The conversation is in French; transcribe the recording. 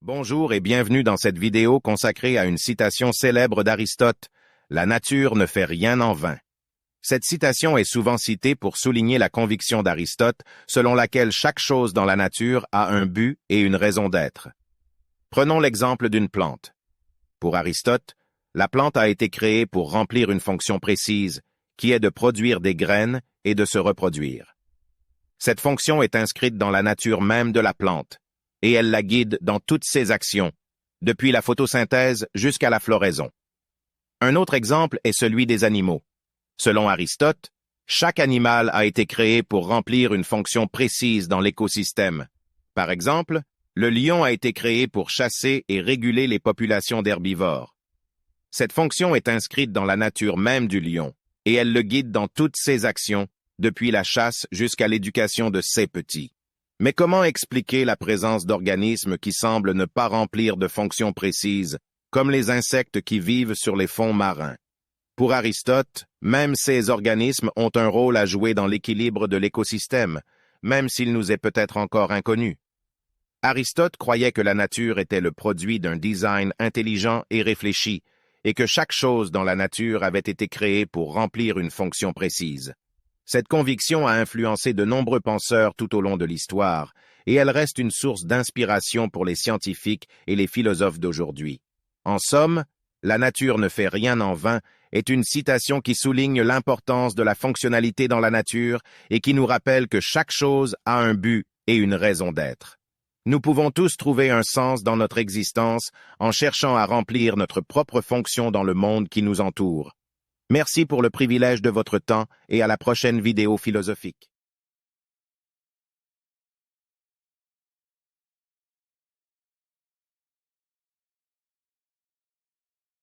Bonjour et bienvenue dans cette vidéo consacrée à une citation célèbre d'Aristote, « La nature ne fait rien en vain ». Cette citation est souvent citée pour souligner la conviction d'Aristote selon laquelle chaque chose dans la nature a un but et une raison d'être. Prenons l'exemple d'une plante. Pour Aristote, la plante a été créée pour remplir une fonction précise, qui est de produire des graines et de se reproduire. Cette fonction est inscrite dans la nature même de la plante, et elle la guide dans toutes ses actions, depuis la photosynthèse jusqu'à la floraison. Un autre exemple est celui des animaux. Selon Aristote, chaque animal a été créé pour remplir une fonction précise dans l'écosystème. Par exemple, le lion a été créé pour chasser et réguler les populations d'herbivores. Cette fonction est inscrite dans la nature même du lion, et elle le guide dans toutes ses actions, depuis la chasse jusqu'à l'éducation de ses petits. Mais comment expliquer la présence d'organismes qui semblent ne pas remplir de fonctions précises, comme les insectes qui vivent sur les fonds marins? Pour Aristote, même ces organismes ont un rôle à jouer dans l'équilibre de l'écosystème, même s'il nous est peut-être encore inconnu. Aristote croyait que la nature était le produit d'un design intelligent et réfléchi, et que chaque chose dans la nature avait été créée pour remplir une fonction précise. Cette conviction a influencé de nombreux penseurs tout au long de l'histoire, et elle reste une source d'inspiration pour les scientifiques et les philosophes d'aujourd'hui. En somme, « La nature ne fait rien en vain » est une citation qui souligne l'importance de la fonctionnalité dans la nature et qui nous rappelle que chaque chose a un but et une raison d'être. Nous pouvons tous trouver un sens dans notre existence en cherchant à remplir notre propre fonction dans le monde qui nous entoure. Merci pour le privilège de votre temps et à la prochaine vidéo philosophique.